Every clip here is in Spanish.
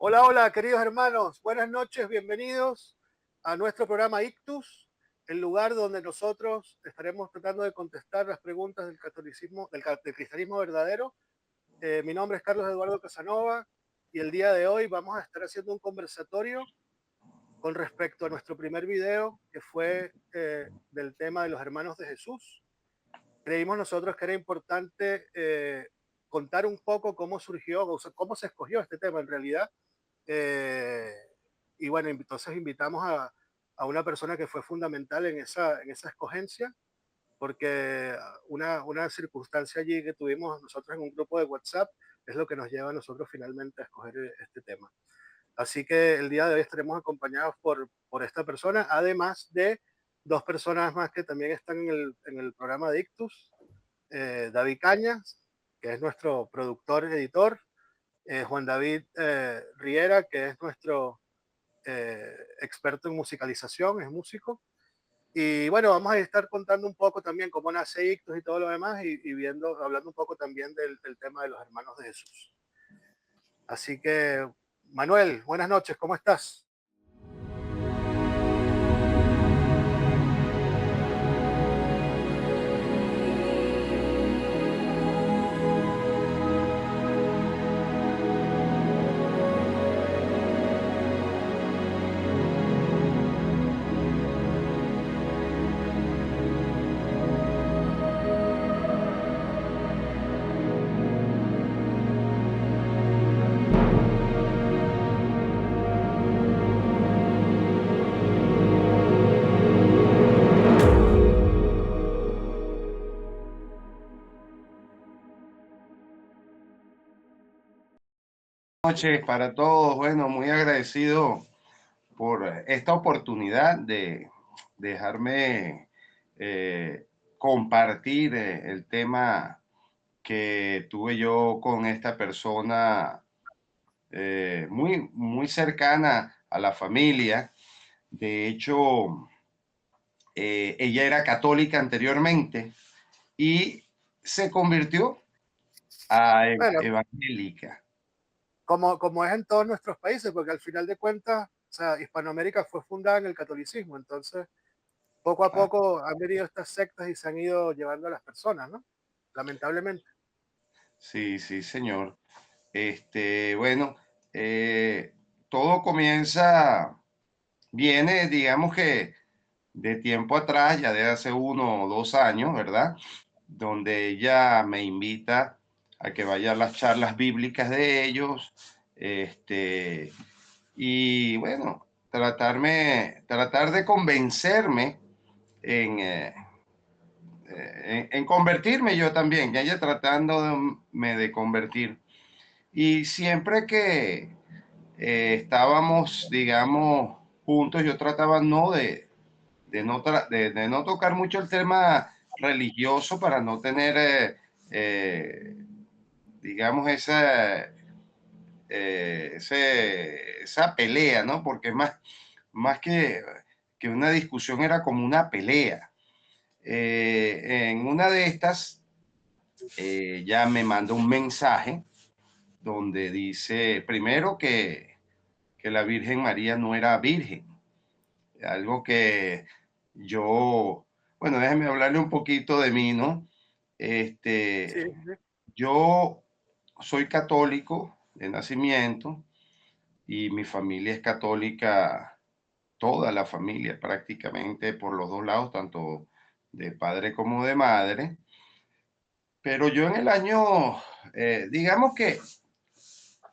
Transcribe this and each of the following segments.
Hola, hola, queridos hermanos. Buenas noches, bienvenidos a nuestro programa Ictus, el lugar donde nosotros estaremos tratando de contestar las preguntas del catolicismo, del cristianismo verdadero. Mi nombre es Carlos Eduardo Casanova y el día de hoy vamos a estar haciendo un conversatorio con respecto a nuestro primer video, que fue del tema de los hermanos de Jesús. Creímos nosotros que era importante contar un poco cómo surgió, o sea, cómo se escogió este tema en realidad. Eh, y bueno, entonces invitamos a una persona que fue fundamental en esa escogencia, porque una circunstancia allí que tuvimos nosotros en un grupo de WhatsApp es lo que nos lleva a nosotros finalmente a escoger este tema. Así que el día de hoy estaremos acompañados por esta persona, además de dos personas más que también están en el programa de Ictus. David Cañas, que es nuestro productor, editor, Juan David Riera, que es nuestro experto en musicalización, es músico. Y bueno, vamos a estar contando un poco también cómo nace Ictus y todo lo demás, y viendo, hablando un poco también del tema de los hermanos de Jesús. Así que, Manuel, buenas noches, ¿cómo estás? Noches para todos. Bueno, muy agradecido por esta oportunidad de dejarme compartir el tema que tuve yo con esta persona muy cercana a la familia. De hecho, ella era católica anteriormente y se convirtió a Bueno, evangélica. como es en todos nuestros países, porque al final de cuentas, o sea, Hispanoamérica fue fundada en el catolicismo, entonces poco a Ah, poco han venido estas sectas y se han ido llevando a las personas, ¿no? Lamentablemente. sí, sí, señor. Bueno, eh, todo viene, digamos que de tiempo atrás, ya de hace 1 o 2 años, ¿verdad? Donde ella me invita a que vaya a las charlas bíblicas de ellos, y bueno, tratar de convencerme en, en convertirme yo también, ya ella tratándome de convertir. Y siempre que estábamos, digamos, juntos, yo trataba de no tocar mucho el tema religioso para no tener, digamos, esa pelea, ¿no? Porque más que una discusión era como una pelea. En una de estas, ya me mandó un mensaje donde dice, primero que la Virgen María no era virgen, algo que yo, bueno, déjeme hablarle un poquito de mí, ¿no? Sí, Este, sí. yo soy católico de nacimiento y mi familia es católica, toda la familia prácticamente por los dos lados, tanto de padre como de madre. Pero yo en el año, digamos que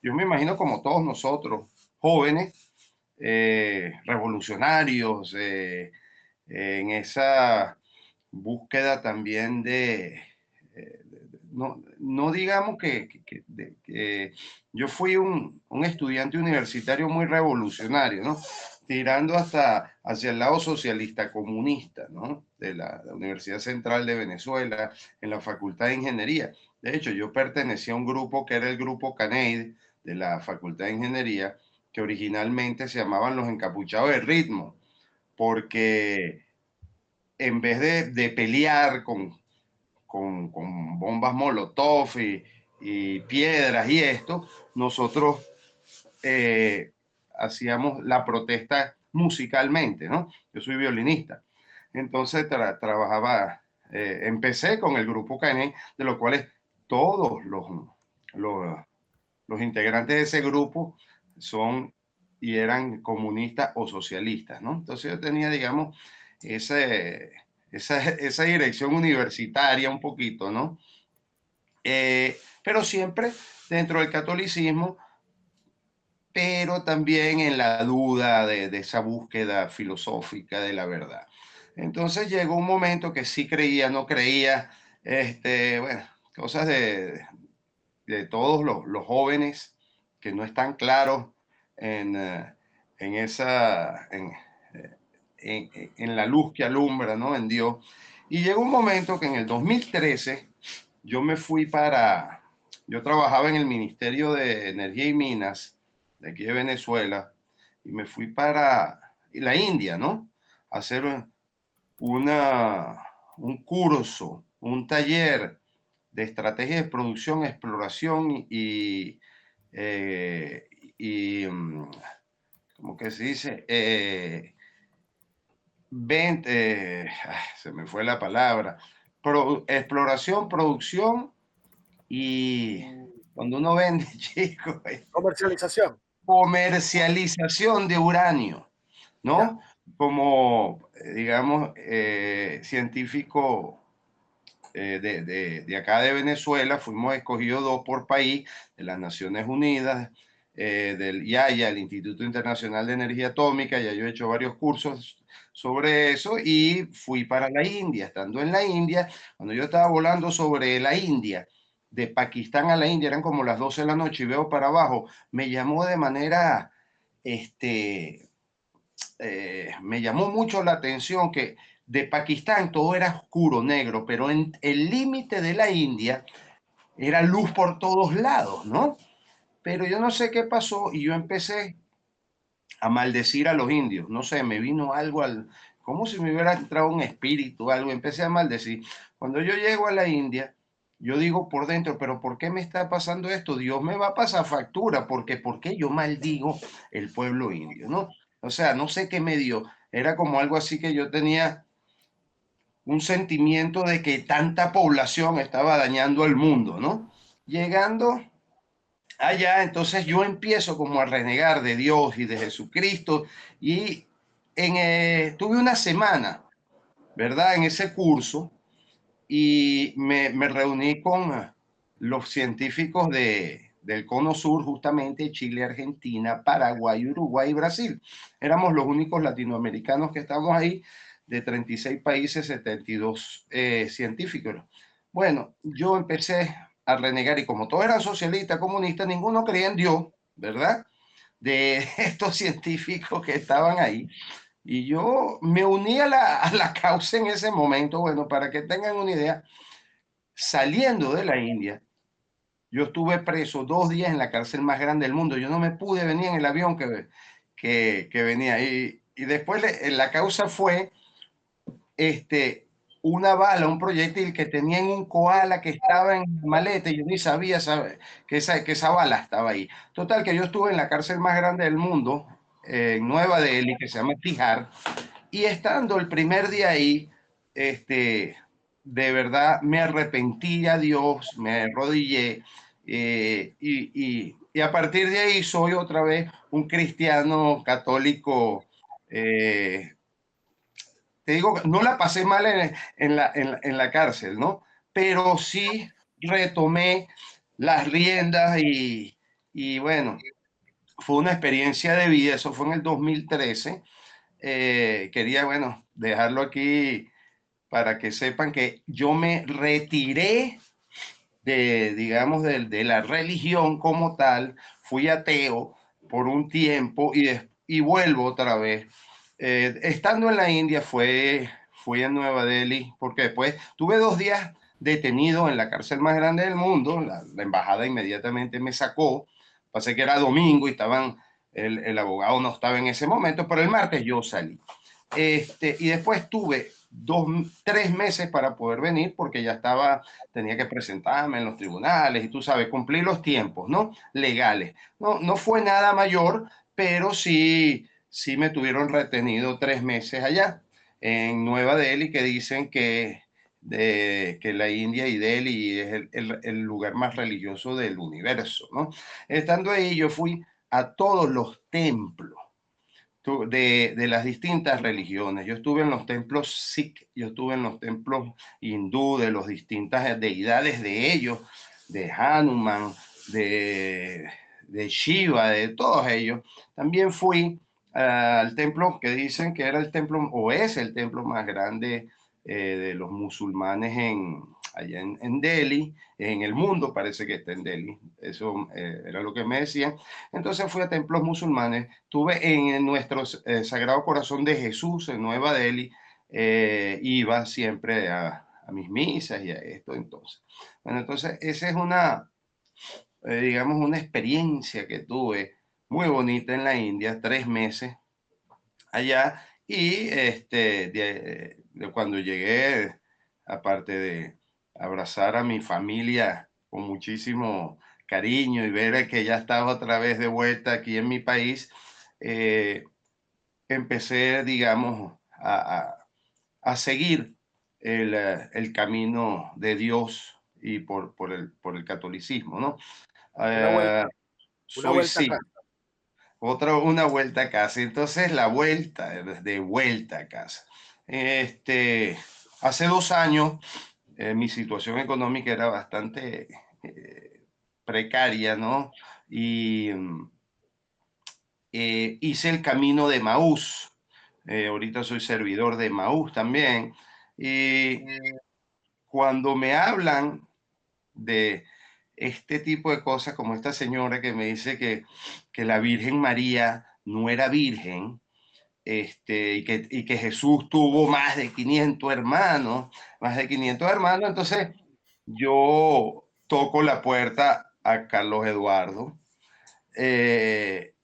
yo me imagino como todos nosotros, jóvenes, revolucionarios, en esa búsqueda también no digamos que yo fui un estudiante universitario muy revolucionario, ¿no? Tirando hasta hacia el lado socialista comunista, ¿no? De la Universidad Central de Venezuela, en la Facultad de Ingeniería. De hecho, yo pertenecía a un grupo que era el grupo CANEID de la Facultad de Ingeniería, que originalmente se llamaban los Encapuchados de Ritmo, porque en vez de pelear con bombas Molotov y piedras y esto, nosotros hacíamos la protesta musicalmente, ¿no? Yo soy violinista. Entonces trabajaba, empecé con el grupo Cané, de los cuales todos los, los integrantes de ese grupo son y eran comunistas o socialistas, ¿no? Entonces yo tenía, digamos, esa dirección universitaria un poquito, ¿no? Pero siempre dentro del catolicismo, pero también en la duda de esa búsqueda filosófica de la verdad. Entonces llegó un momento que sí creía, no creía, bueno, cosas de todos los jóvenes que no están claros en, en esa, en la luz que alumbra, ¿no? En Dios. Y llegó un momento que en el 2013 yo me fui yo trabajaba en el Ministerio de Energía y Minas de aquí de Venezuela y me fui para la India, ¿no? A hacer un curso, un taller de estrategia de producción, exploración y ¿cómo que se dice? Se me fue la palabra. Exploración, producción y cuando uno vende, chicos, Comercialización. comercialización de uranio, ¿no? Como, digamos, científico de acá de Venezuela, fuimos escogidos 2 por país de las Naciones Unidas, del IAIA, el Instituto Internacional de Energía Atómica. Ya yo he hecho varios cursos sobre eso y fui para la India. Estando en la India, cuando yo estaba volando sobre la India, de Pakistán a la India, eran como las 12 de la noche y veo para abajo, me llamó de manera, me llamó mucho la atención que de Pakistán todo era oscuro, negro, pero en el límite de la India era luz por todos lados, ¿no? Pero yo no sé qué pasó y yo empecé a maldecir a los indios. No sé, me vino algo como si me hubiera entrado un espíritu, algo, empecé a maldecir. Cuando yo llego a la India, yo digo por dentro, pero ¿por qué me está pasando esto? Dios me va a pasar factura, porque ¿por qué yo maldigo el pueblo indio, no? O sea, no sé qué me dio. Era como algo así que yo tenía un sentimiento de que tanta población estaba dañando el mundo, ¿no? Llegando allá, entonces yo empiezo como a renegar de Dios y de Jesucristo y tuve una semana, ¿verdad? En ese curso y me reuní con los científicos del Cono Sur, justamente Chile, Argentina, Paraguay, Uruguay y Brasil. Éramos los únicos latinoamericanos que estábamos ahí, de 36 países, 72 científicos. Bueno, yo empecé a renegar y como todos eran socialistas, comunistas, ninguno creía en Dios, ¿verdad? De estos científicos que estaban ahí. Y yo me uní a la causa en ese momento. Bueno, para que tengan una idea, saliendo de la India, yo estuve preso 2 días en la cárcel más grande del mundo. Yo no me pude venir en el avión que venía. Y después la causa fue una bala, un proyectil que tenía en un koala que estaba en la maleta y yo ni sabía que esa bala estaba ahí. Total, que yo estuve en la cárcel más grande del mundo, en Nueva Delhi, que se llama Tihar, y estando el primer día ahí, de verdad me arrepentí a Dios, me arrodillé y a partir de ahí soy otra vez un cristiano católico. Te digo, no la pasé mal en la cárcel, ¿no? Pero sí retomé las riendas y bueno, fue una experiencia de vida, eso fue en el 2013. Quería, bueno, dejarlo aquí para que sepan que yo me retiré digamos, de la religión como tal, fui ateo por un tiempo y vuelvo otra vez. Estando en la India fui a Nueva Delhi, porque después tuve 2 días detenido en la cárcel más grande del mundo, la embajada inmediatamente me sacó, pasé que era domingo y el abogado no estaba en ese momento, pero el martes yo salí. Y después tuve 3 meses para poder venir porque ya tenía que presentarme en los tribunales y tú sabes, cumplir los tiempos, ¿no? Legales. No fue nada mayor, pero sí me tuvieron retenido 3 meses allá en Nueva Delhi, que dicen que la India y Delhi es el lugar más religioso del universo, ¿no? Estando ahí, yo fui a todos los templos de las distintas religiones. Yo estuve en los templos Sikh, yo estuve en los templos hindú, de las distintas deidades de ellos, de Hanuman, de Shiva, de todos ellos. También fui al templo que dicen que era el templo, o es el templo más grande de los musulmanes allá en Delhi, en el mundo parece que está en Delhi. Eso era lo que me decían. Entonces fui a templos musulmanes, estuve en nuestro Sagrado Corazón de Jesús en Nueva Delhi, iba siempre a mis misas y a esto entonces. Bueno, entonces esa es digamos, una experiencia que tuve muy bonita en la India, 3 meses allá y cuando llegué, aparte de abrazar a mi familia con muchísimo cariño y ver que ya estaba otra vez de vuelta aquí en mi país, eh, empecé, digamos, a seguir el camino de Dios y por el catolicismo, ¿no? Una Eh, vuelta, una soy vuelta sí, acá. una vuelta a casa. Entonces, la vuelta, de vuelta a casa. Hace 2 años, mi situación económica era bastante precaria, ¿no? Y hice el camino de Maús. Ahorita soy servidor de Maús también. Y cuando me hablan de este tipo de cosas, como esta señora que me dice que la Virgen María no era virgen, y que Jesús tuvo más de 500 hermanos, entonces yo toco la puerta a Carlos Eduardo, eh,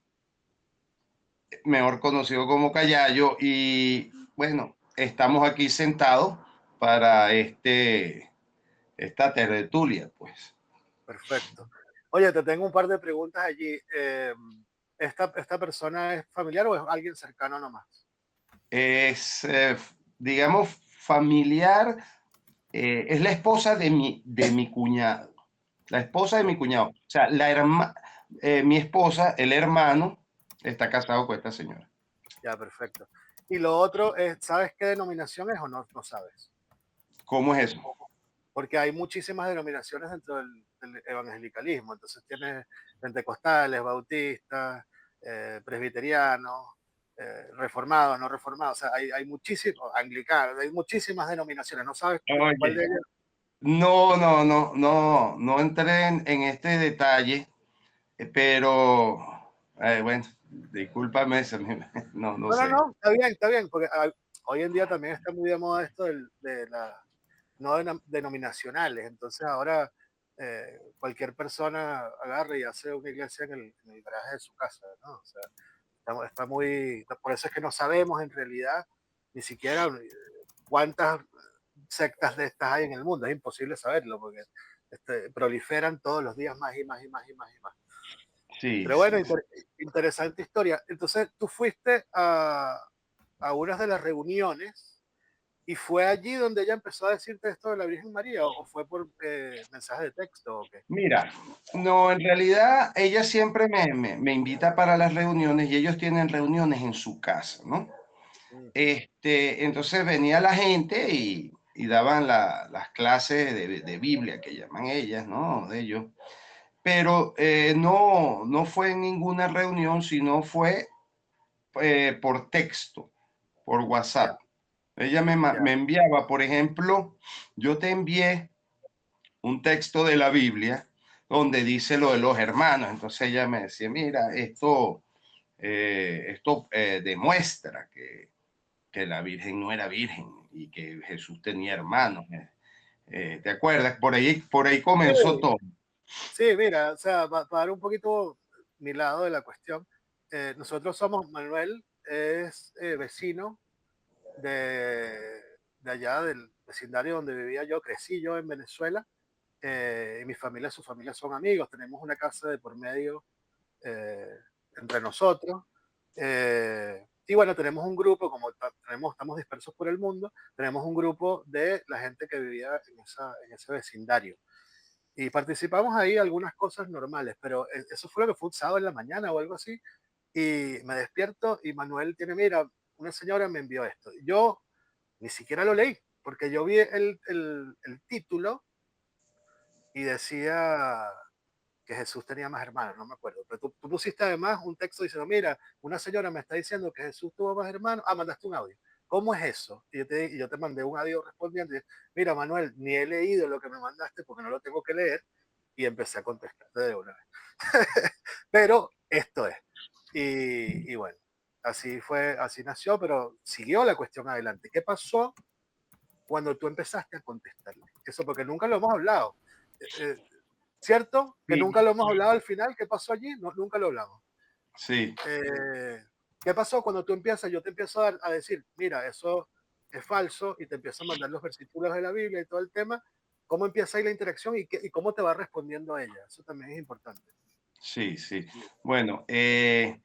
mejor conocido como Callayo, y bueno, estamos aquí sentados para esta tertulia, pues. Perfecto. Oye, te tengo un par de preguntas allí. ¿Esta persona es familiar o es alguien cercano nomás? Es, digamos, familiar, es la esposa de mi cuñado, la esposa de mi cuñado, o sea, mi esposa, el hermano, está casado con esta señora. Ya, perfecto. Y lo otro es, ¿sabes qué denominación es o no, no sabes? ¿Cómo es eso? Porque hay muchísimas denominaciones dentro del evangelicalismo. Entonces tienes pentecostales, bautistas, presbiterianos, reformados, no reformados. O sea, hay muchísimos, anglicanos, hay muchísimas denominaciones. ¿No sabes cuál Oye, de ellas? no entré en este detalle, pero bueno, discúlpame, no No, no, sé. no, está bien, porque hoy en día también está muy de moda esto de las no denominacionales. Entonces ahora cualquier persona agarra y hace una iglesia en el garaje de su casa, ¿no? O sea, está muy, por eso es que no sabemos en realidad ni siquiera cuántas sectas de estas hay en el mundo. Es imposible saberlo porque proliferan todos los días más y más y más y más y más. Sí, Pero bueno, sí, sí. interesante historia. Entonces, tú fuiste a una de las reuniones y fue allí donde ella empezó a decirte esto de la Virgen María o fue por mensaje de texto o qué. Mira, no, en realidad ella siempre me invita para las reuniones y ellos tienen reuniones en su casa, ¿no? Mm, Entonces venía la gente y daban las clases de Biblia que llaman ellas, ¿no? De ellos. Pero no fue en ninguna reunión, sino fue por texto, por ya, WhatsApp. Ella ya, me enviaba, por ejemplo, yo te envié un texto de la Biblia donde dice lo de los hermanos. Entonces ella me decía, mira, esto demuestra que la Virgen no era virgen y que Jesús tenía hermanos. ¿Te acuerdas? Por ahí comenzó sí, todo. sí, mira, o sea, para dar un poquito mi lado de la cuestión, nosotros somos, Manuel es vecino de, de allá del vecindario donde vivía yo, crecí yo en Venezuela, y mi familia, su familia son amigos, tenemos una casa de por medio eh, entre nosotros. Y bueno, tenemos un grupo, como estamos dispersos por el mundo, tenemos un grupo de la gente que vivía en ese vecindario. Y participamos ahí algunas cosas normales, pero eso fue lo que fue un sábado en la mañana o algo así. Y me despierto y Manuel tiene, mira, una señora me envió esto. Yo ni siquiera lo leí, porque yo vi el título y decía que Jesús tenía más hermanos, no me acuerdo. Pero tú pusiste además un texto diciendo, mira, una señora me está diciendo que Jesús tuvo más hermanos. Ah, mandaste un audio. ¿Cómo es eso? Y yo te mandé un audio respondiendo. Mira, Manuel, ni he leído lo que me mandaste porque no lo tengo que leer. Y empecé a contestarte de una vez. Pero esto es. Y bueno, así fue, así nació, pero siguió la cuestión adelante. ¿Qué pasó cuando tú empezaste a contestarle? Eso porque nunca lo hemos hablado. Eh, ¿Cierto? Que Sí, nunca lo hemos hablado al final. ¿Qué pasó allí? No, nunca lo hablamos. sí. Eh, ¿Qué pasó cuando tú empiezas? Yo te empiezo a decir, mira, eso es falso y te empiezo a mandar los versículos de la Biblia y todo el tema. ¿Cómo empieza ahí la interacción y cómo te va respondiendo a ella? Eso también es importante. Sí, sí. Bueno, ella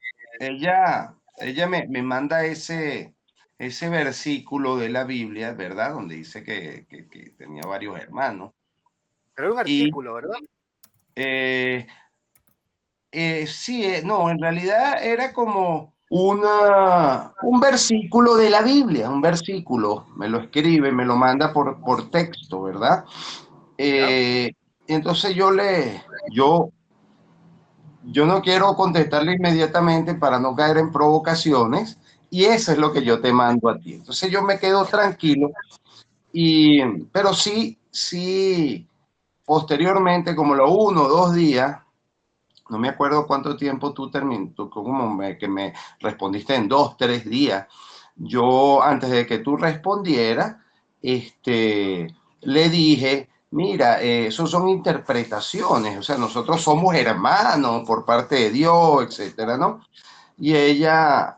me manda ese versículo de la Biblia, ¿verdad? Donde dice que tenía varios hermanos. Pero era un Y artículo, ¿verdad? eh, sí, no, en realidad era como un versículo de la Biblia, un versículo, me lo escribe, me lo manda por texto, ¿verdad? ¿Ya? Eh, entonces yo no quiero contestarle inmediatamente para no caer en provocaciones y eso es lo que yo te mando a ti. Entonces yo me quedo tranquilo pero sí, posteriormente, como los 1 o 2 días, no me acuerdo cuánto tiempo tú que me respondiste en 2, 3 días. Yo, antes de que tú respondieras, le dije, mira, eso son interpretaciones, o sea, nosotros somos hermanos por parte de Dios, etcétera, ¿no? Y ella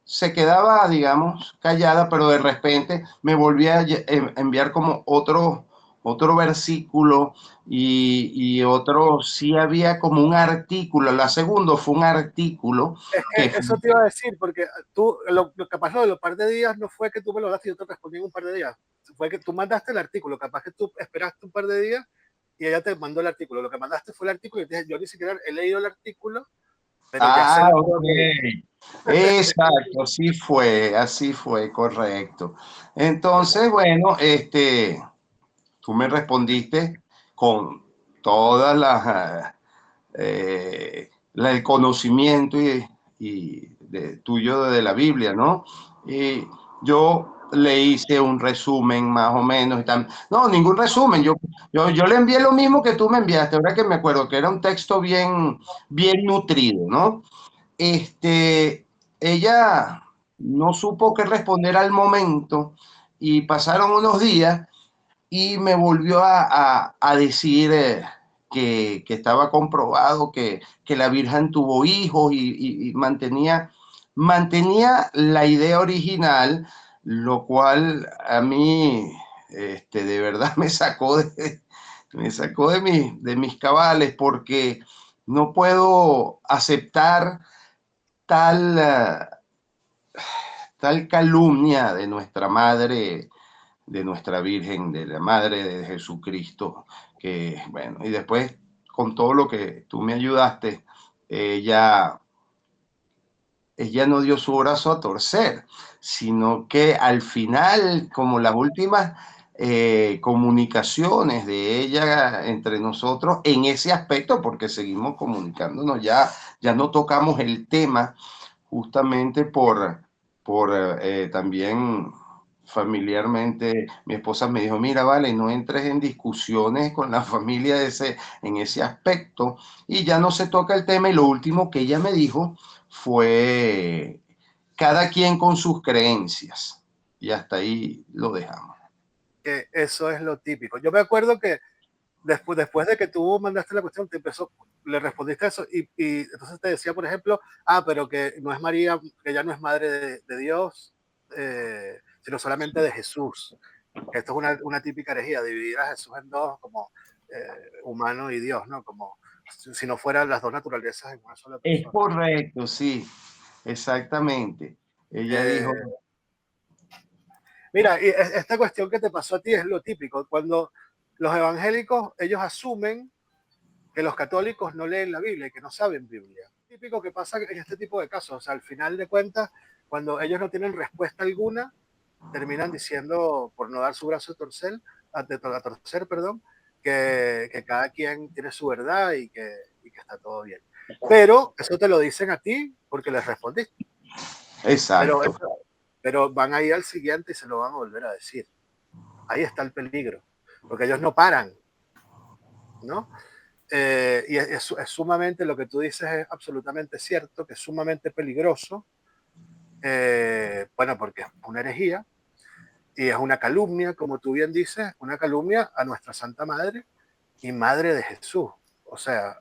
se quedaba, digamos, callada, pero de repente me volvía a enviar como otro versículo y otro, sí había como un artículo, la segunda fue un artículo Es que que eso te iba a decir, porque tú, lo capaz de los par de días no fue que tú me lo daste y yo te respondí en un par de días. Fue que tú mandaste el artículo, capaz que tú esperaste un par de días y ella te mandó el artículo. Lo que mandaste fue el artículo y te dije, yo ni siquiera he leído el artículo, pero ya sé Ah, lo que ok. voy a pedir. Exacto, así fue, correcto. Entonces, bueno, tú me respondiste con todas el conocimiento tuyo de la Biblia, ¿no? Y yo le hice un resumen más o menos. No, ningún resumen. Yo le envié lo mismo que tú me enviaste, ahora que me acuerdo, que era un texto bien nutrido, ¿no? Ella no supo qué responder al momento y pasaron unos días y me volvió a decir que estaba comprobado que la Virgen tuvo hijos y mantenía la idea original, lo cual a mí de verdad me sacó de mis cabales porque no puedo aceptar tal, tal calumnia de nuestra Virgen, de la Madre de Jesucristo, que bueno, y después con todo lo que tú me ayudaste, ella, ella no dio su brazo a torcer, sino que al final, como las últimas comunicaciones de ella entre nosotros en ese aspecto, porque seguimos comunicándonos, ya no tocamos el tema justamente por también familiarmente, mi esposa me dijo, mira, vale, no entres en discusiones con la familia en ese aspecto, y ya no se toca el tema, y lo último que ella me dijo fue, cada quien con sus creencias, y hasta ahí lo dejamos. Que eso es lo típico. Yo me acuerdo que después de que tú mandaste la cuestión, le respondiste eso y entonces te decía, por ejemplo, pero que no es María, que ella no es madre de Dios, sino solamente de Jesús. Esto es una típica herejía, dividir a Jesús en dos como humano y Dios, ¿no? Como si no fueran las dos naturalezas en una sola Es persona. correcto, sí, exactamente. Ella dijo, Eh, Mira, y esta cuestión que te pasó a ti es lo típico. Cuando los evangélicos, ellos asumen que los católicos no leen la Biblia y que no saben Biblia. Típico que pasa en este tipo de casos. O sea, al final de cuentas, cuando ellos no tienen respuesta alguna, terminan diciendo, por no dar su brazo a torcer, perdón, que cada quien tiene su verdad y que está todo bien. Pero eso te lo dicen a ti porque les respondiste. Pero, exacto, pero van a ir al siguiente y se lo van a volver a decir. Ahí está el peligro, porque ellos no paran, ¿no? Y es sumamente, lo que tú dices es absolutamente cierto, que es sumamente peligroso, bueno, porque es una herejía y es una calumnia, como tú bien dices, una calumnia a nuestra Santa Madre y Madre de Jesús. O sea,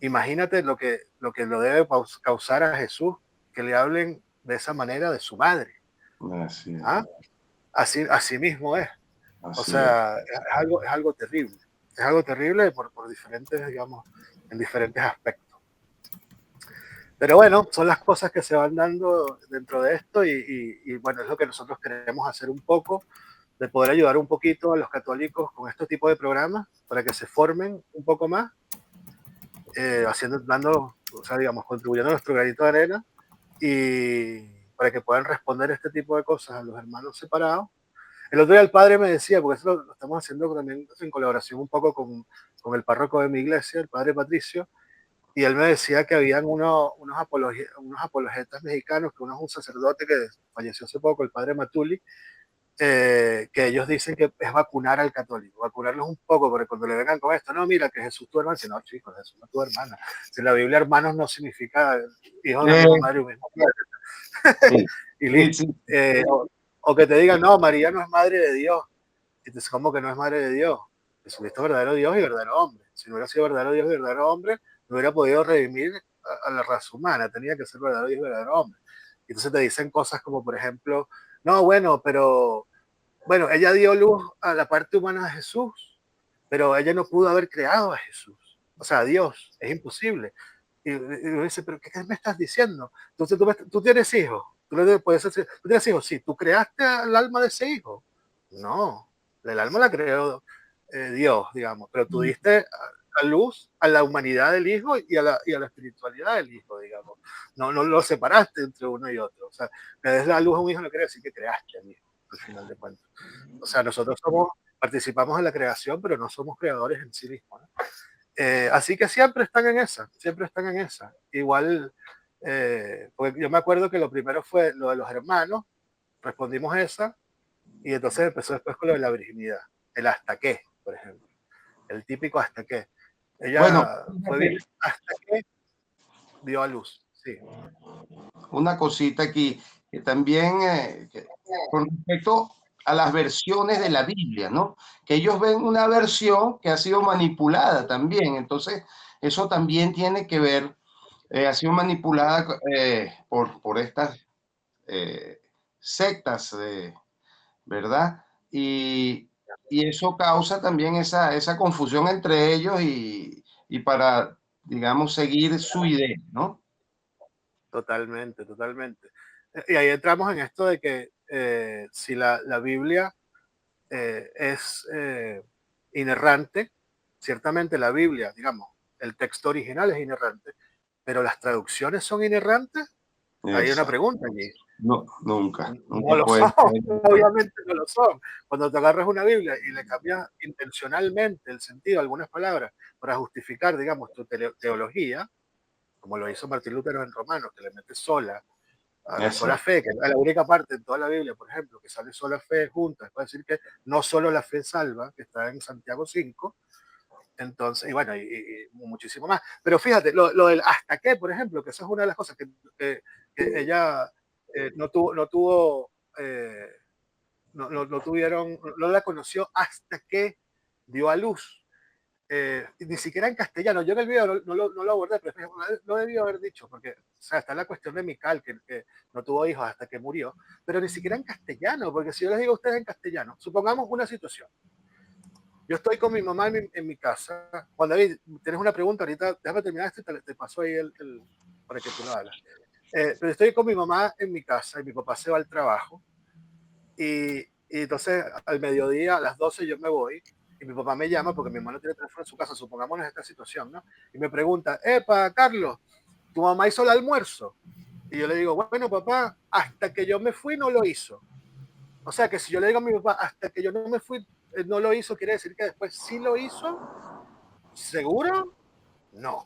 imagínate lo que lo debe causar a Jesús que le hablen de esa manera de su madre. así es, ¿Ah? Así mismo es. O así es. sea, es algo terrible. Es algo terrible por diferentes, digamos, en diferentes aspectos. Pero bueno, son las cosas que se van dando dentro de esto y bueno, es lo que nosotros queremos hacer un poco, de poder ayudar un poquito a los católicos con este tipo de programas para que se formen un poco más, dando, o sea, digamos, contribuyendo a nuestro granito de arena y para que puedan responder este tipo de cosas a los hermanos separados. El otro día el padre me decía, porque eso lo estamos haciendo también en colaboración un poco con el párroco de mi iglesia, el padre Patricio, y él me decía que habían unos apologetas mexicanos, que uno es un sacerdote que falleció hace poco, el padre Matuli, que ellos dicen que es vacunar al católico, vacunarlos un poco, porque cuando le vengan con esto, no, mira, que Jesús tu hermano, si no, chicos, Jesús no tu hermana. Si en la Biblia hermanos no significa hijos de la misma madre o mismo padre. Sí, Y sí, listo. sí, O que te digan, no, María no es madre de Dios. Entonces, ¿cómo que no es madre de Dios? Jesucristo es verdadero Dios y verdadero hombre. Si no hubiera sido verdadero Dios y verdadero hombre, no hubiera podido redimir a la raza humana. Tenía que ser verdadero Dios y verdadero hombre. Y entonces te dicen cosas como, por ejemplo, no, bueno, pero, bueno, ella dio luz a la parte humana de Jesús, pero ella no pudo haber creado a Jesús. O sea, a Dios, es imposible. Y uno dice, pero ¿qué me estás diciendo? Entonces tú tienes hijos. Puedes decir, tú tienes hijos, sí, tú creaste al alma de ese hijo. No, el alma la creó Dios, digamos, pero tú diste a luz a la humanidad del hijo y a la espiritualidad del hijo, digamos. No, no lo separaste entre uno y otro. O sea, que des la luz a un hijo no quiere decir que creaste al hijo, al final de cuentas. O sea, nosotros participamos en la creación, pero no somos creadores en sí mismos, ¿no? Así que siempre están en esa, siempre están en esa. Igual, porque yo me acuerdo que lo primero fue lo de los hermanos, respondimos esa, y entonces empezó después con lo de la virginidad, el hasta qué, por ejemplo, el típico hasta qué. bueno, Ella fue fíjate, virgen hasta que dio a luz, sí. una cosita aquí, que también con respecto a las versiones de la Biblia, ¿no? Que ellos ven una versión que ha sido manipulada también, entonces eso también tiene que ver, ha sido manipulada por estas eh, sectas, ¿verdad? Y eso causa también esa confusión entre ellos y para, digamos, seguir su idea, ¿no? Totalmente, totalmente. Y ahí entramos en esto de que si la Biblia es inerrante, ciertamente la Biblia, digamos, el texto original es inerrante, pero las traducciones son inerrantes. Hay una Exacto. pregunta allí. No, nunca, No nunca lo puede son, ser. obviamente no lo son. Cuando te agarras una Biblia y le cambias intencionalmente el sentido a algunas palabras para justificar, digamos, tu teología, como lo hizo Martín Lutero en Romanos, que le mete sola a la sola Exacto. fe, que es la única parte en toda la Biblia, por ejemplo, que sale sola fe junta, es para decir que no solo la fe salva, que está en Santiago 5, entonces, y bueno, y muchísimo más. Pero fíjate, lo del hasta qué, por ejemplo, que esa es una de las cosas que ella no tuvo, no tuvieron, no la conoció hasta que dio a luz. ni siquiera en castellano. Yo en el video no lo abordé, pero lo debí haber dicho, porque o sea, está la cuestión de Mical, que no tuvo hijos hasta que murió, pero ni siquiera en castellano, porque si yo les digo a ustedes en castellano, supongamos una situación. Yo estoy con mi mamá en mi casa. Juan David, tienes una pregunta ahorita, déjame terminar esto y te paso ahí para que tú lo hagas. Pero estoy con mi mamá en mi casa y mi papá se va al trabajo y entonces al mediodía, a las 12 yo me voy y mi papá me llama porque mi mamá no tiene teléfono en su casa, supongámonos esta situación, ¿no? Y me pregunta, epa, Carlos, ¿tu mamá hizo el almuerzo? Y yo le digo, bueno, papá, hasta que yo me fui no lo hizo. O sea que si yo le digo a mi papá, hasta que yo no me fui, no lo hizo, quiere decir que después sí lo hizo. ¿Seguro? No.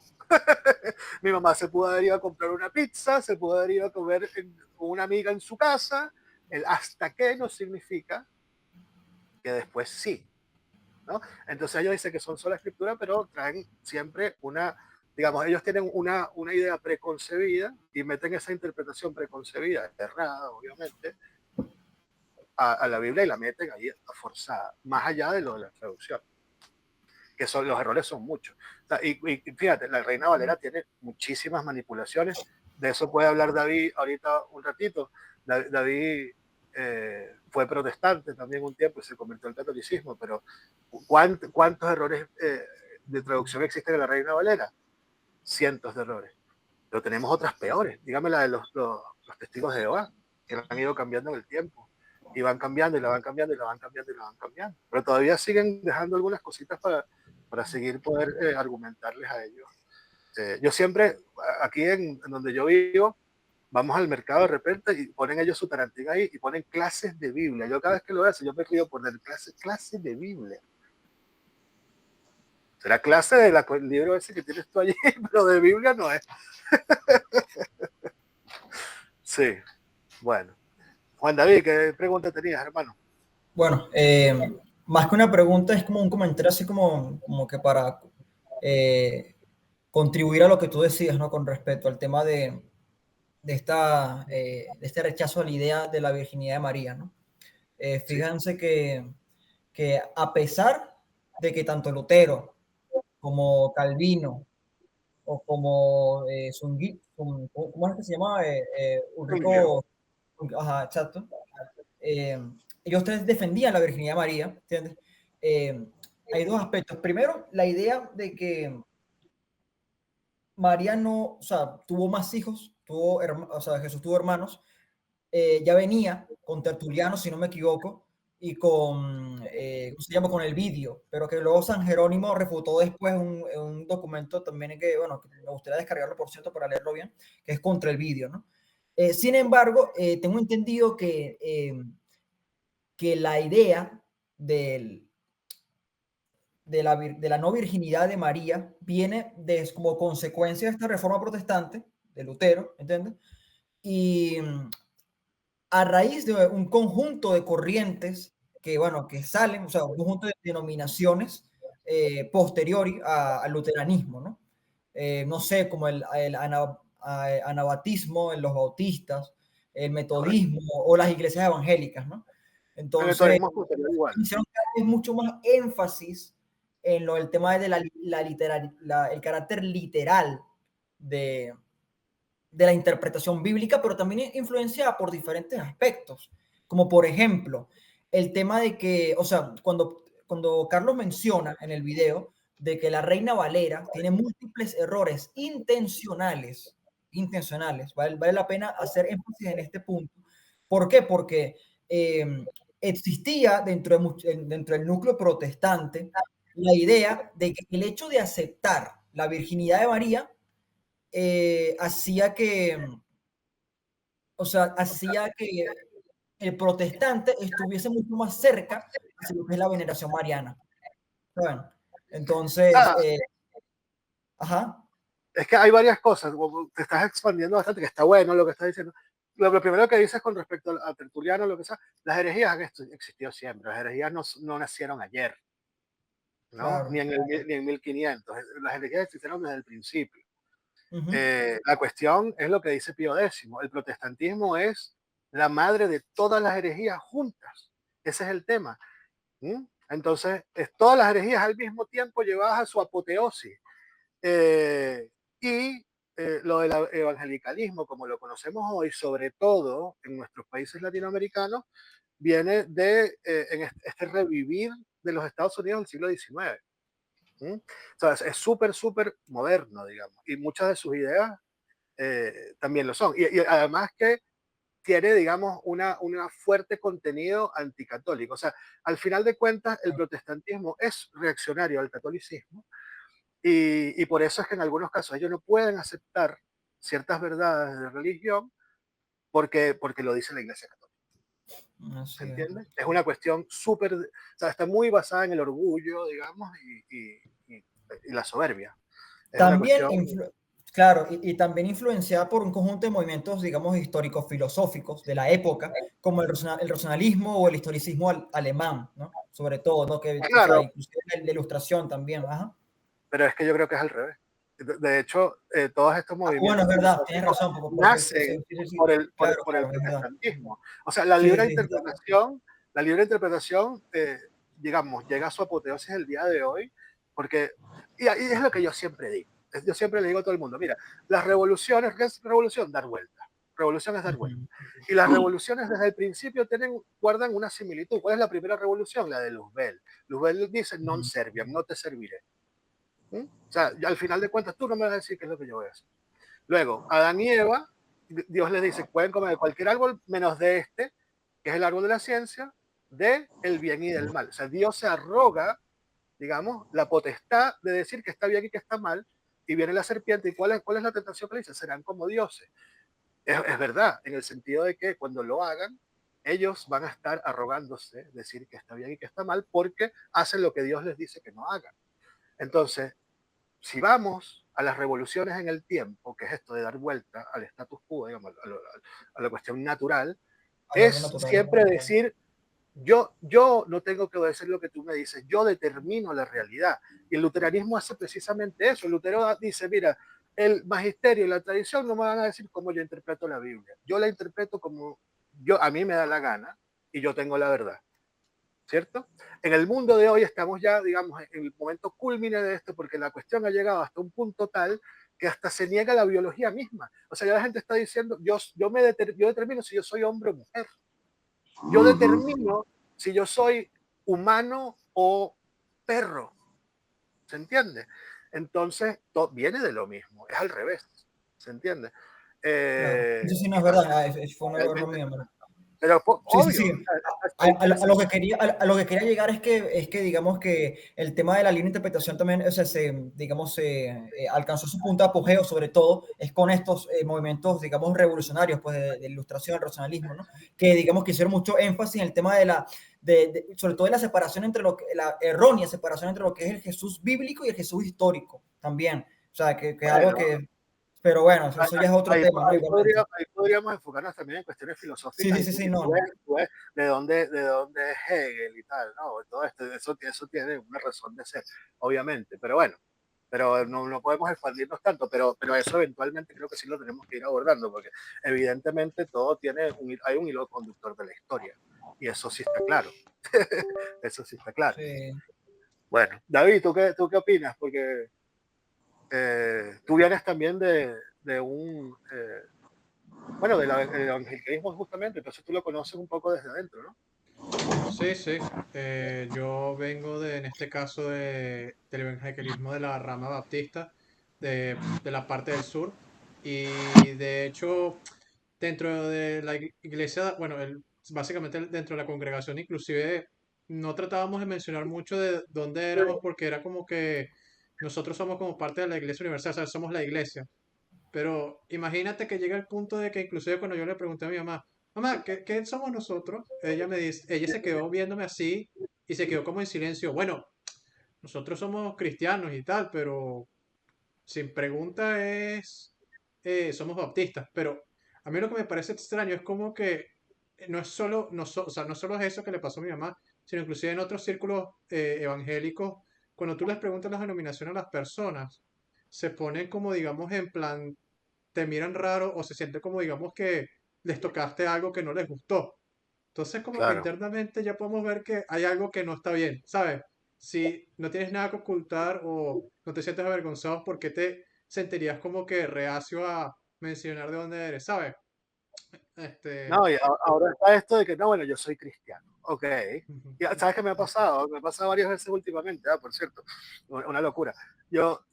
Mi mamá se pudo haber ido a comprar una pizza, se pudo haber ido a comer con una amiga en su casa. El hasta que no significa que después sí, ¿no? Entonces ellos dicen que son sola escritura, pero traen siempre digamos, ellos tienen una idea preconcebida y meten esa interpretación preconcebida, errada, obviamente, a la Biblia y la meten ahí forzada, más allá de lo de la traducción, que los errores son muchos. O sea, y fíjate, la Reina Valera tiene muchísimas manipulaciones, de eso puede hablar David ahorita un ratito. David fue protestante también un tiempo y se convirtió al catolicismo, pero ¿cuántos errores de traducción existen en la Reina Valera? Cientos de errores. Pero tenemos otras peores, dígame la de los testigos de Jehová, que han ido cambiando en el tiempo. Y van cambiando y la van cambiando y la van cambiando y la van cambiando. Pero todavía siguen dejando algunas cositas para seguir poder argumentarles a ellos. Yo siempre, aquí en donde yo vivo, vamos al mercado de repente y ponen ellos su tarantina ahí y ponen clases de Biblia. Yo cada vez que lo veo, yo me río poner clases de Biblia. Será clase del libro ese que tienes tú allí, pero de Biblia no es. Sí, bueno. Juan David, ¿qué pregunta tenías, hermano? Bueno, más que una pregunta, es como un comentario así como que para contribuir a lo que tú decías, ¿no? Con respecto al tema de este rechazo a la idea de la virginidad de María, ¿no? Sí. Fíjense que a pesar de que tanto Lutero como Calvino o como ¿cómo es que se llama? Ulrico, ajá, exacto. Eh, Ellos tres defendían la virginidad de María, ¿entiendes? Eh, Hay dos aspectos. Primero, la idea de que María no, o sea, tuvo más hijos, o sea, Jesús tuvo hermanos, ya venía con Tertuliano, si no me equivoco, y ¿cómo se llama? Con el vídeo, pero que luego San Jerónimo refutó después un documento también que, bueno, que me gustaría descargarlo, por cierto, para leerlo bien, que es contra el vídeo, ¿no? Sin embargo, tengo entendido que la idea de la no virginidad de María viene como consecuencia de esta reforma protestante de Lutero, ¿entiendes? Y a raíz de un conjunto de corrientes que, bueno, que salen, o sea, un conjunto de denominaciones posteriori al luteranismo, ¿no? No sé, como el anabatismo en los bautistas, el Correcto. metodismo o las iglesias evangélicas, ¿no? El Entonces, metodismo funciona igual. hicieron cada vez mucho más énfasis en el tema de el carácter literal de, de la interpretación bíblica, pero también influenciada por diferentes aspectos, como por ejemplo el tema de que, o sea, cuando Carlos menciona en el video de que la Reina Valera tiene múltiples errores intencionales, vale la pena hacer énfasis en este punto. ¿Por qué? Porque existía dentro del núcleo protestante la idea de que el hecho de aceptar la virginidad de María hacía hacía que el protestante estuviese mucho más cerca de lo que es la veneración mariana. ¿Saben? Entonces, Ah, ajá, es que hay varias cosas, te estás expandiendo bastante, que está bueno lo que estás diciendo. Lo primero que dices con respecto a Tertuliano, lo que sea, las herejías han existido siempre, las herejías no nacieron ayer, ¿no? claro. Ni en 1500, las herejías existieron desde el principio. Ujú, La cuestión es lo que dice Pío X, el protestantismo es la madre de todas las herejías juntas, ese es el tema. ¿Mm? Entonces, todas las herejías al mismo tiempo llevadas a su apoteosis. Y lo del evangelicalismo, como lo conocemos hoy, sobre todo en nuestros países latinoamericanos, viene de este revivir de los Estados Unidos del siglo XIX. O sea, es súper, súper moderno, digamos, y muchas de sus ideas también lo son. Y además que tiene, digamos, una fuerte contenido anticatólico. O sea, al final de cuentas, el protestantismo es reaccionario al catolicismo y por eso es que en algunos casos ellos no pueden aceptar ciertas verdades de religión porque lo dice la Iglesia Católica. ¿Se Así es. entiende? Es una cuestión súper, o sea, está muy basada en el orgullo, digamos, y la soberbia. Es una También, cuestión, claro, y también influenciada por un conjunto de movimientos, digamos, históricos filosóficos de la época, como el racionalismo o el historicismo alemán, ¿no? Sobre todo, ¿no? O sea, claro, inclusive la ilustración también, ajá. pero es que yo creo que es al revés. De hecho, todos estos Bueno, movimientos es verdad, tienes filosóficos razón, porque nacen sí, sí, sí, por el, claro, por el claro, es verdad. protestantismo. O sea, Sí, sí, sí, la libre interpretación, digamos, llega a su apoteosis el día de hoy, porque, y ahí es lo que yo siempre digo. Yo siempre le digo a todo el mundo, mira, las revoluciones, ¿qué es revolución? Dar vuelta. Revolución es dar vuelta. ujú, Y las revoluciones desde el principio guardan una similitud. ¿Cuál es la primera revolución? La de Luzbel. Luzbel dice, non ujú. serviam, no te serviré. ¿Mm? O sea, al final de cuentas tú no me vas a decir qué es lo que yo voy a hacer. Luego, Adán y Eva, Dios les dice, pueden comer de cualquier árbol menos de este, que es el árbol de la ciencia, de el bien y del mal. O sea, Dios se arroga, digamos, la potestad de decir que está bien y que está mal, y viene la serpiente, ¿y cuál es la tentación que le dice? Serán como dioses. Es verdad, en el sentido de que cuando lo hagan, ellos van a estar arrogándose, decir que está bien y que está mal, porque hacen lo que Dios les dice que no hagan. Entonces, si vamos a las revoluciones en el tiempo, que es esto de dar vuelta al status quo, digamos, a la cuestión natural, Al orden es natural. siempre decir, yo no tengo que obedecer lo que tú me dices, yo determino la realidad. Y el luteranismo hace precisamente eso. El Lutero dice, mira, el magisterio y la tradición no me van a decir cómo yo interpreto la Biblia. Yo la interpreto como a mí me da la gana y yo tengo la verdad. ¿Cierto? En el mundo de hoy estamos ya, digamos, en el momento culmine de esto, porque la cuestión ha llegado hasta un punto tal que hasta se niega la biología misma. O sea, ya la gente está diciendo, yo determino si yo soy hombre o mujer. Yo determino si yo soy humano o perro. ¿Se entiende? Entonces, viene de lo mismo, es al revés. ¿Se entiende? Claro. Eso sí no es Así, verdad, fue un error realmente, mío, en verdad. pero Sí, sí, obvio, sí. o sea, A lo que quería, a lo que quería llegar es que digamos que el tema de la libre interpretación también, o sea, digamos, alcanzó su punto de apogeo, sobre todo, es con estos movimientos, digamos, revolucionarios, pues, de ilustración, el racionalismo, ¿no? Que, digamos, que hicieron mucho énfasis en el tema sobre todo de la separación entre la errónea separación entre lo que es el Jesús bíblico y el Jesús histórico, también. O sea, que es algo bueno, que, pero bueno, eso ya es otro tema, ¿no? Igualmente. ahí podríamos enfocarnos también en cuestiones Sí, filosóficas sí, y sí, tú, sí, y no, tú no. ves, de dónde es Hegel y tal, ¿no? Todo esto, eso tiene una razón de ser, obviamente, pero bueno, pero no podemos expandirnos tanto, pero eso eventualmente creo que sí lo tenemos que ir abordando, porque evidentemente todo hay un hilo conductor de la historia, y eso sí está claro, eso sí está claro. Sí. Bueno, David, tú qué opinas? Porque tú vienes también de un bueno, del evangelicalismo justamente, entonces tú lo conoces un poco desde adentro, ¿no? Sí, sí. Yo vengo en este caso, del evangelismo de la rama baptista, de la parte del sur. Y de hecho, dentro de la iglesia, bueno, básicamente dentro de la congregación, inclusive no tratábamos de mencionar mucho de dónde éramos porque era como que nosotros somos como parte de la iglesia universal, o sea, somos la iglesia. Pero imagínate que llega el punto de que inclusive cuando yo le pregunté a mi mamá, mamá, ¿qué somos nosotros? Ella me dice, ella se quedó viéndome así y se quedó como en silencio. Bueno, nosotros somos cristianos y tal, pero sin pregunta somos baptistas. Pero a mí lo que me parece extraño es como que no es solo, o sea, no solo es eso que le pasó a mi mamá, sino inclusive en otros círculos evangélicos, cuando tú les preguntas las denominaciones a las personas, se ponen como, digamos, en plan, te miran raro o se siente como, digamos, que les tocaste algo que no les gustó. Entonces, como que Claro. internamente ya podemos ver que hay algo que no está bien, ¿sabes? Si no tienes nada que ocultar o no te sientes avergonzado, ¿por qué te sentirías como que reacio a mencionar de dónde eres, ¿sabes? No, Este, y ahora está esto de que, no, bueno, yo soy cristiano. Ok. ujú, Ya, ¿sabes qué me ha pasado? Me ha pasado varias veces últimamente, por cierto. Una locura. Yo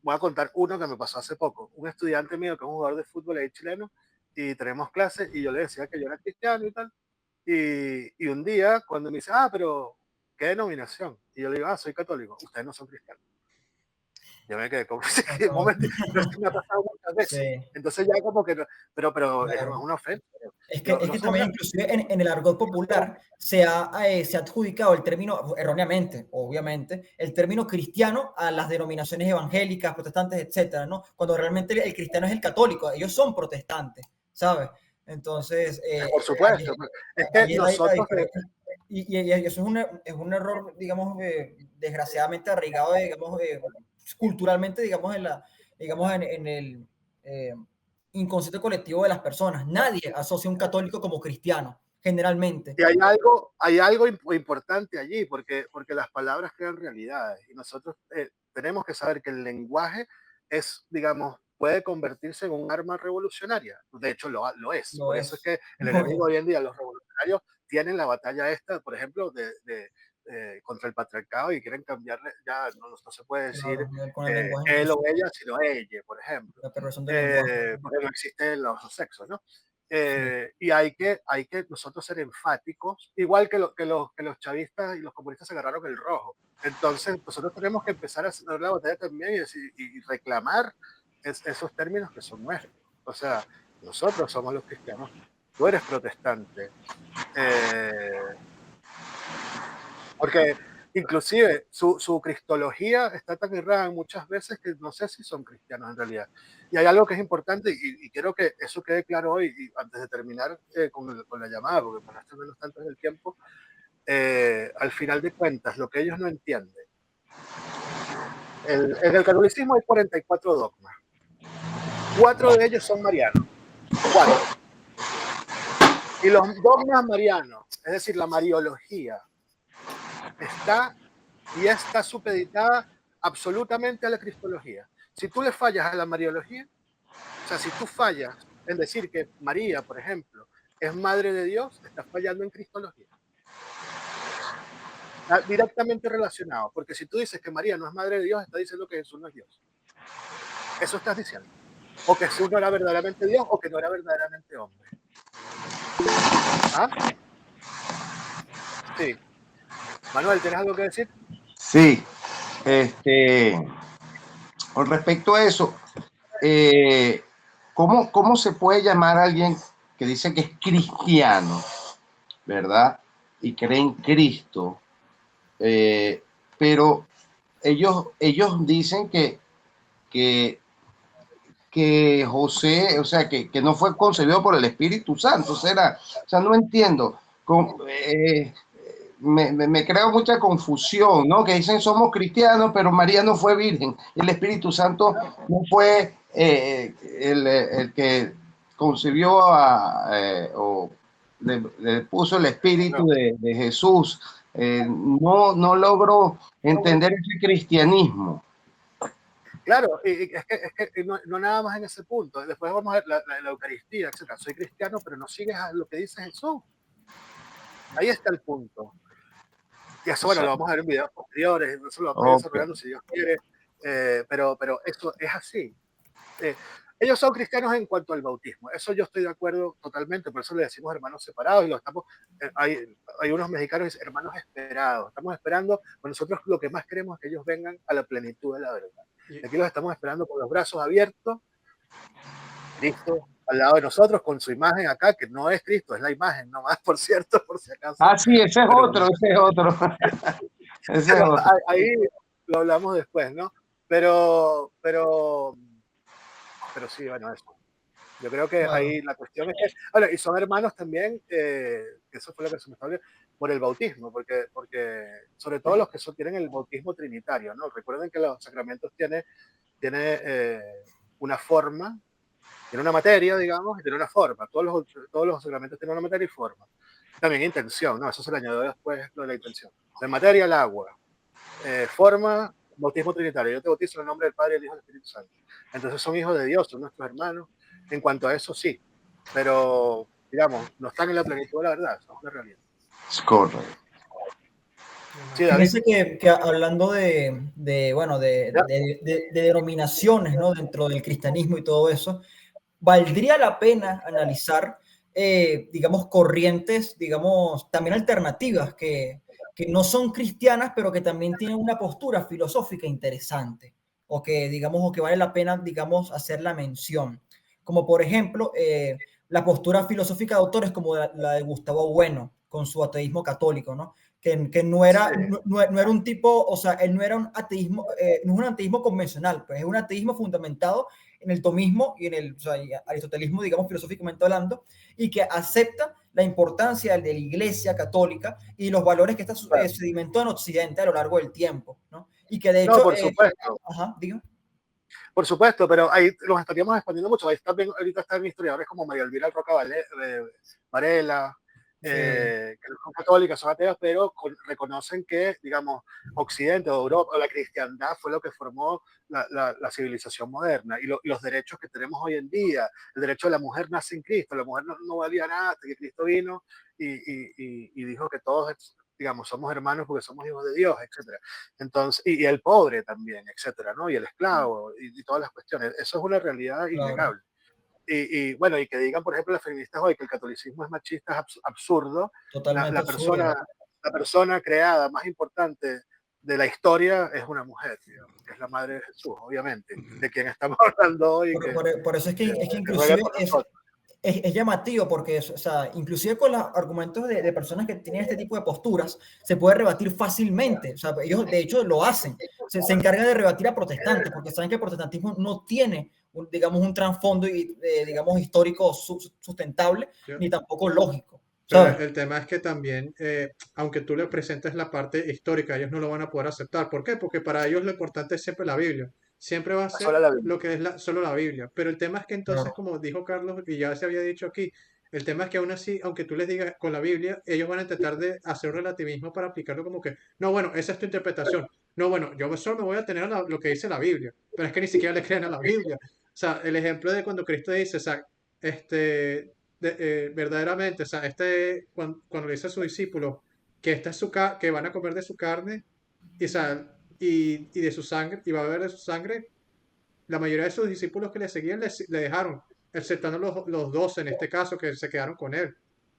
voy a contar uno que me pasó hace poco. Un estudiante mío que es un jugador de fútbol ahí chileno y tenemos clases y yo le decía que yo era cristiano y tal. Y un día cuando me dice, pero ¿qué denominación? Y yo le digo, soy católico. Ustedes no son cristianos. Yo me quedé como, un Entonces, momento, pero esto me ha pasado muchas veces. sí, Entonces ya como que, pero es claro. una ofensa. Es que también inclusive en el argot popular se ha adjudicado el término, erróneamente, obviamente, el término cristiano a las denominaciones evangélicas, protestantes, etcétera, ¿no? Cuando realmente el cristiano es el católico, ellos son protestantes, ¿sabes? Entonces, Por supuesto. Es que ahí es la nosotros, diferencia. Y eso es un error, digamos, desgraciadamente arraigado, digamos, culturalmente, digamos, en el... eh, inconsciente colectivo de las personas. Nadie asocia a un católico como cristiano, generalmente. y hay algo importante allí, porque las palabras crean realidades y nosotros tenemos que saber que el lenguaje es, digamos, puede convertirse en un arma revolucionaria. De hecho, lo es. Lo Por eso es es. que el Lo enemigo es. hoy en día, los revolucionarios, tienen la batalla esta, por ejemplo, contra el patriarcado y quieren cambiarle, ya no se puede decir Claro, con el lenguaje él o inclusivo, ella, sino ella, por ejemplo. la perversión del lenguaje. Porque no existen los sexos, ¿no? Sí. Y hay que nosotros ser enfáticos, igual que los chavistas y los comunistas se agarraron el rojo. Entonces, nosotros tenemos que empezar a hacer la batalla también y reclamar esos términos que son nuestros. O sea, nosotros somos los cristianos, tú eres protestante. Eh, Porque inclusive su cristología está tan errada muchas veces que no sé si son cristianos en realidad. Y hay algo que es importante y quiero que eso quede claro hoy, y antes de terminar con la llamada, porque para estar menos tanto en el tiempo, al final de cuentas, lo que ellos no entienden, en el catolicismo hay 44 dogmas, 4 de ellos son marianos, 4. Y los dogmas marianos, es decir, la mariología, está y está supeditada absolutamente a la cristología. Si tú le fallas a la mariología, o sea, si tú fallas en decir que María, por ejemplo, es madre de Dios, estás fallando en cristología. Está directamente relacionado, porque si tú dices que María no es madre de Dios, estás diciendo que Jesús no es Dios. Eso estás diciendo. O que Jesús no era verdaderamente Dios o que no era verdaderamente hombre. ¿Ah? Sí. Manuel, ¿tienes algo que decir? Sí, con respecto a eso, ¿cómo se puede llamar a alguien que dice que es cristiano, ¿verdad? Y cree en Cristo, pero ellos dicen que, que José, o sea, que no fue concebido por el Espíritu Santo, o sea, no entiendo. Me crea mucha confusión, ¿no? Que dicen somos cristianos, pero María no fue virgen. El Espíritu Santo no fue el que concibió o le puso el Espíritu No. de Jesús. No logro entender ese cristianismo. Claro, y es que no nada más en ese punto. Después vamos a ver la Eucaristía, etc. Soy cristiano, pero no sigues a lo que dice Jesús. Ahí está el punto. Y eso, bueno, lo vamos a ver en videos posteriores, eso lo vamos a ir Ok. desarrollando si Dios quiere, pero eso es así. Ellos son cristianos en cuanto al bautismo, eso yo estoy de acuerdo totalmente, por eso le decimos hermanos separados y lo estamos, hay unos mexicanos que dicen hermanos esperados, estamos esperando, pues nosotros lo que más queremos es que ellos vengan a la plenitud de la verdad. y, Aquí los estamos esperando con los brazos abiertos, Cristo al lado de nosotros con su imagen acá, que no es Cristo, es la imagen nomás, por cierto, por si acaso. Ah, sí, ese es Pero otro, ese es otro. Ese es pero otro. ahí lo hablamos después, ¿no? Pero sí, bueno, eso. Yo creo que Claro. ahí la cuestión es que, bueno, y son hermanos también, eso fue lo que se me estaba por el bautismo, porque sobre todo los que tienen el bautismo trinitario, ¿no? Recuerden que los sacramentos tiene una forma, tiene una materia, digamos, y tiene una forma. Todos los sacramentos tienen una materia y forma. También intención, ¿no? Eso se le añadió después lo de la intención. De materia, el agua. Forma, bautismo trinitario. Yo te bautizo en el nombre del Padre, del Hijo y del Espíritu Santo. Entonces son hijos de Dios, son nuestros hermanos. En cuanto a eso, sí. Pero, digamos, no están en la plenitud de la verdad. Eso es una realidad. Es correcto. Sí, David. Fíjense que hablando bueno, de denominaciones, ¿no? Dentro del cristianismo y todo eso, valdría la pena analizar, digamos, corrientes, digamos, también alternativas que no son cristianas, pero que también tienen una postura filosófica interesante, o que, digamos, o que vale la pena, digamos, hacer la mención. Como por ejemplo, la postura filosófica de autores como la de Gustavo Bueno, con su ateísmo católico, ¿no? Que no era, Sí. no era un tipo, o sea, él no era un ateísmo, no es un ateísmo convencional, pues es un ateísmo fundamentado en el tomismo y en el, o sea, aristotelismo, digamos, filosóficamente hablando, y que acepta la importancia de la Iglesia católica y los valores que está sedimentó en Occidente a lo largo del tiempo, ¿no? Y que de No, hecho, por supuesto. ajá, digo. Por supuesto, pero ahí los estaríamos expandiendo mucho. Ahí también, ahorita están historiadores como María Elvira Roca Varela, Sí. que no son católicas, son ateas, pero reconocen que, digamos, Occidente o Europa o la cristiandad fue lo que formó la civilización moderna y los derechos que tenemos hoy en día. El derecho de la mujer nace en Cristo, la mujer no valía nada hasta que Cristo vino y dijo que todos, digamos, somos hermanos porque somos hijos de Dios, etcétera. Entonces, y el pobre también, etcétera, ¿no? Y el esclavo y todas las cuestiones. Eso es una realidad Claro, innegable. Bueno, y que digan, por ejemplo, las feministas hoy que el catolicismo es machista es absurdo. La, totalmente la, persona, absurdo. la persona creada más importante de la historia es una mujer, digamos, que es la madre de Jesús, obviamente, de quien estamos hablando hoy, Por eso es que que ruega inclusive por nosotros. es llamativo porque, o sea, inclusive con los argumentos de personas que tienen este tipo de posturas, se puede rebatir fácilmente. O sea, ellos de hecho lo hacen. Se encargan de rebatir a protestantes porque saben que el protestantismo no tiene, digamos, un trasfondo, digamos, histórico sustentable Yo- ni tampoco lógico. Pero ¿Sabes? el tema es que también, aunque tú le presentes la parte histórica, ellos no lo van a poder aceptar. ¿Por qué? Porque para ellos lo importante es siempre la Biblia. Siempre va a ser Sola la Biblia. lo que es solo la Biblia. Pero el tema es que entonces, Claro. como dijo Carlos, y ya se había dicho aquí, el tema es que aún así, aunque tú les digas con la Biblia, ellos van a intentar de hacer un relativismo para aplicarlo como que, no, bueno, esa es tu interpretación. No, bueno, yo solo me voy a tener a lo que dice la Biblia. Pero es que ni siquiera le creen a la Biblia. O sea, el ejemplo de cuando Cristo dice, o sea, verdaderamente, o sea, cuando le dice a sus discípulos que esta es que van a comer de su carne y, o sea, y de su sangre, y va a beber de su sangre, la mayoría de sus discípulos que le seguían le dejaron, exceptando los 12 en este caso que se quedaron con él.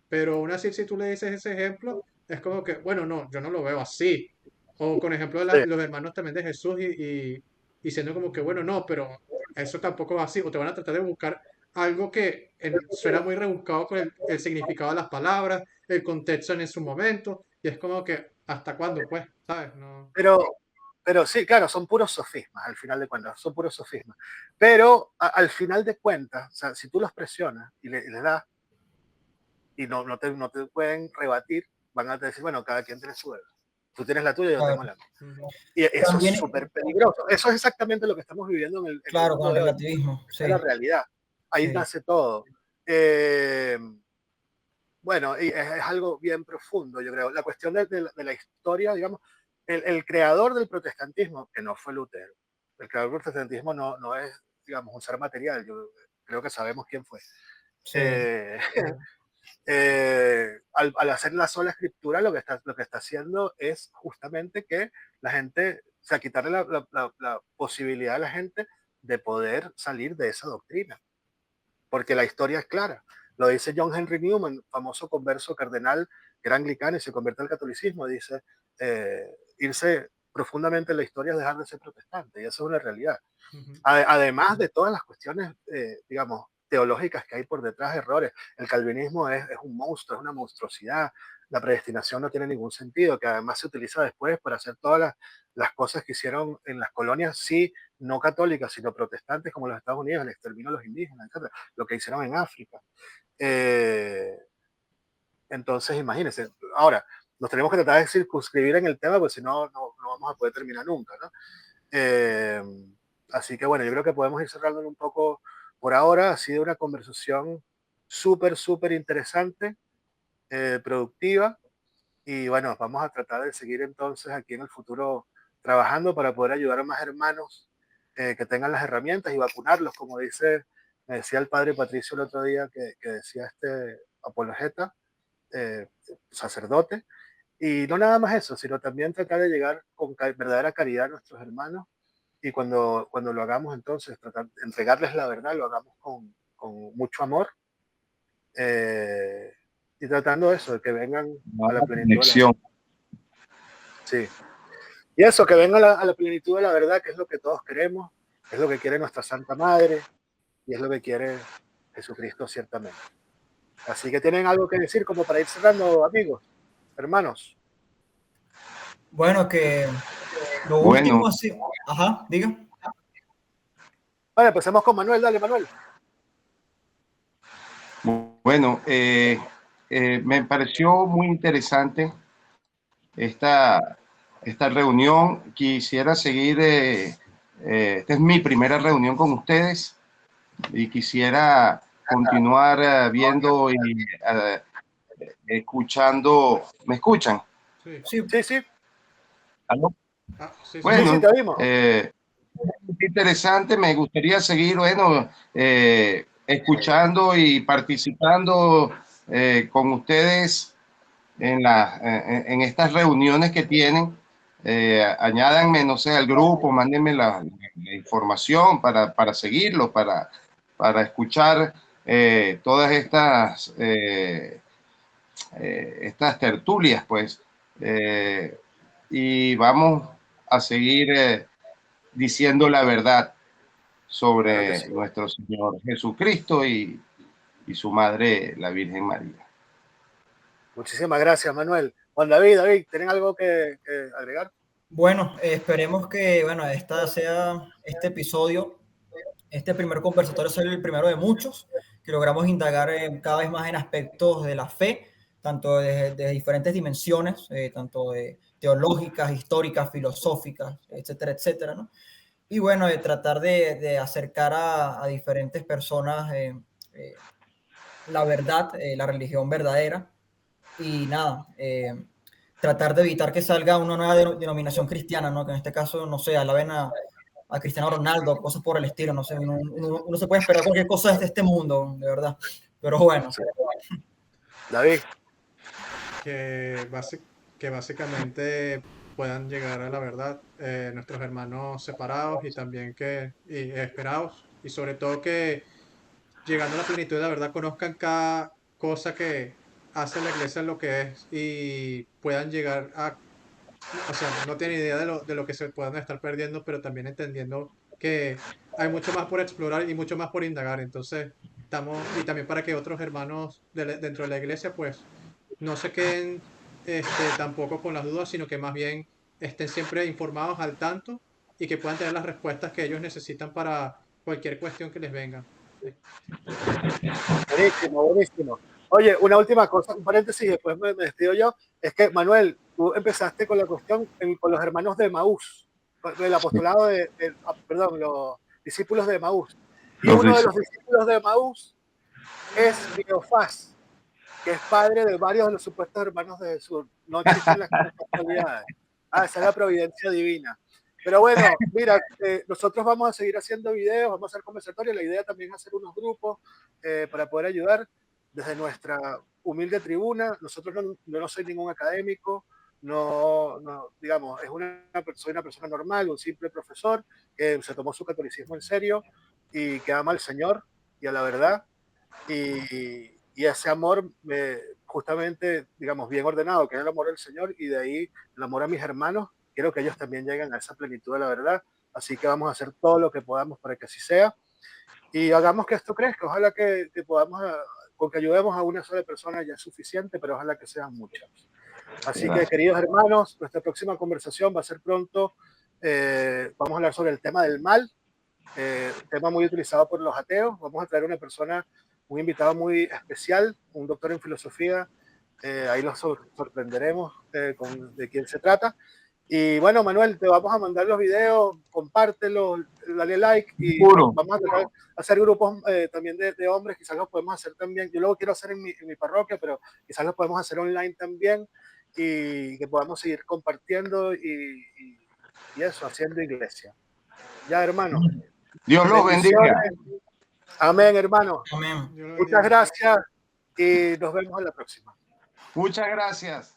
Pero aún así, si tú le dices ese ejemplo, es como que, bueno, no, yo no lo veo así. O con ejemplo de Sí. los hermanos también de Jesús y siendo como que, bueno, no, pero eso tampoco va así. O te van a tratar de buscar algo que suena muy rebuscado con el significado de las palabras, el contexto en su momento. Y es como que, ¿hasta cuándo? Pues, ¿sabes? No. Pero sí, claro, son puros sofismas, al final de cuentas, son puros sofismas. Pero al final de cuentas, o sea, si tú los presionas y le das y no te pueden rebatir, van a decir, bueno, cada quien tiene su verdad. Tú tienes la tuya, yo tengo Claro. la mía. Ujú. Y eso es También, súper peligroso. Eso es exactamente lo que estamos viviendo en el claro, con mundo el de hoy. relativismo, Esa es la sí, realidad. Ahí sí. nace todo. Eh, bueno, y es algo bien profundo, yo creo. La cuestión de la historia, digamos, el creador del protestantismo, que no fue Lutero, el creador del protestantismo no es, digamos, un ser material, yo creo que sabemos quién fue. Sí, Eh, al hacer la sola escritura, lo que está haciendo es justamente que la gente, o sea, quitarle la posibilidad a la gente de poder salir de esa doctrina, porque la historia es clara. Lo dice John Henry Newman, famoso converso cardenal, que era anglicano y se convierte al catolicismo, dice, irse profundamente en la historia es dejar de ser protestante, y eso es una realidad. Ujú. Además de todas las cuestiones, digamos, teológicas que hay por detrás de errores, el calvinismo es un monstruo, es una monstruosidad, la predestinación no tiene ningún sentido, que además se utiliza después para hacer todas las cosas que hicieron en las colonias, sí, no católicas, sino protestantes, como los Estados Unidos, el exterminio de los indígenas, etc., lo que hicieron en África. Eh, entonces, imagínense, ahora, nos tenemos que tratar de circunscribir en el tema, porque si no, no vamos a poder terminar nunca, ¿no? Eh, Así que bueno, yo creo que podemos ir cerrando un poco por ahora. Ha sido una conversación súper, súper interesante. productiva. Y bueno, vamos a tratar de seguir entonces aquí en el futuro trabajando para poder ayudar a más hermanos que tengan las herramientas y vacunarlos, como me decía el padre Patricio el otro día, que decía este apologeta, eh, sacerdote. Y no nada más eso, sino también tratar de llegar con verdadera caridad a nuestros hermanos. Y cuando lo hagamos entonces, tratar de entregarles la verdad, lo hagamos con mucho amor, eh, y tratando eso, de que vengan a la Una plenitud de la conexión. sí. Y eso, que vengan a la plenitud de la verdad, que es lo que todos queremos, es lo que quiere nuestra Santa Madre y es lo que quiere Jesucristo ciertamente. Así que tienen algo que decir como para ir cerrando, amigos, hermanos. Bueno, que lo último Bueno, así. Ajá, diga. Vale, empecemos con Manuel, dale, Manuel. bueno, me pareció muy interesante esta, esta reunión. Quisiera seguir, esta es mi primera reunión con ustedes y quisiera continuar viendo y escuchando. ¿Me escuchan? Sí. Sí, Sí, sí, ¿Aló? Sí, sí. sí, sí, Bueno, te oímos. interesante, me gustaría seguir, bueno, escuchando y participando con ustedes en estas reuniones que tienen. Añádanme, no sé, al grupo, mándenme la información para seguirlo, para escuchar todas estas tertulias, pues. Eh, y vamos a seguir diciendo la verdad Claro que sí. sobre nuestro Señor Jesucristo y su Madre, la Virgen María. Muchísimas gracias, Manuel. Juan David, ¿tienen algo que agregar? bueno, esperemos que, bueno, este episodio, este primer conversatorio sea el primero de muchos, que logramos indagar cada vez más en aspectos de la fe, tanto de diferentes dimensiones, tanto de teológicas, históricas, filosóficas, etcétera, etcétera, ¿no? Y bueno, de tratar de acercar a diferentes personas eh, la verdad, la religión verdadera, y nada, tratar de evitar que salga una nueva denominación cristiana, ¿no? Que en este caso, no sé, alaben a Cristiano Ronaldo, cosas por el estilo, no sé, uno se puede esperar cualquier cosa de este mundo, de verdad. Pero bueno, Sí. David, Que, que básicamente puedan llegar a la verdad nuestros hermanos separados y también y esperados, y sobre todo que llegando a la plenitud de la verdad conozcan cada cosa que hace la iglesia lo que es y puedan llegar a, o sea, no tienen idea de lo que se puedan estar perdiendo, pero también entendiendo que hay mucho más por explorar y mucho más por indagar. Entonces, y también para que otros hermanos dentro de la iglesia, pues, no se queden tampoco con las dudas, sino que más bien estén siempre informados al tanto y que puedan tener las respuestas que ellos necesitan para cualquier cuestión que les venga. Sí. buenísimo, buenísimo. Oye, una última cosa, un paréntesis, y después me despido yo. Es que, Manuel, tú empezaste con la cuestión con los hermanos de Maús, el apostolado perdón, los discípulos de Maús. Y Los uno de dice. los discípulos de Maús es Cleofás, que es padre de varios de los supuestos hermanos de Jesús. No existen las casualidades. Ah, esa es la providencia divina. Pero bueno, mira, nosotros vamos a seguir haciendo videos, vamos a hacer conversatorios. La idea también es hacer unos grupos para poder ayudar desde nuestra humilde tribuna. Nosotros no soy ningún académico, digamos, soy una persona normal, un simple profesor que se tomó su catolicismo en serio y que ama al Señor y a la verdad. Y ese amor, justamente, digamos, bien ordenado, que es el amor del Señor, y de ahí el amor a mis hermanos, quiero que ellos también lleguen a esa plenitud de la verdad. Así que vamos a hacer todo lo que podamos para que así sea. Y hagamos que esto crezca. Ojalá que podamos, con que ayudemos a una sola persona ya es suficiente, pero ojalá que sean muchas. Así que, queridos hermanos, nuestra próxima conversación va a ser pronto. Vamos a hablar sobre el tema del mal, tema muy utilizado por los ateos. Vamos a traer una persona, un invitado muy especial, un doctor en filosofía. Ahí los sorprenderemos de quién se trata. Y bueno, Manuel, te vamos a mandar los videos, compártelos, dale like y Seguro. vamos a tratar de hacer grupos también de hombres, quizás los podemos hacer también. Yo luego quiero hacer en mi parroquia, pero quizás los podemos hacer online también y que podamos seguir compartiendo y eso, haciendo iglesia. Ya, hermano. Dios los bendiga. Bendiciones. Amén, hermano. Amén. Dios lo Muchas bendiga. gracias y nos vemos en la próxima. Muchas gracias.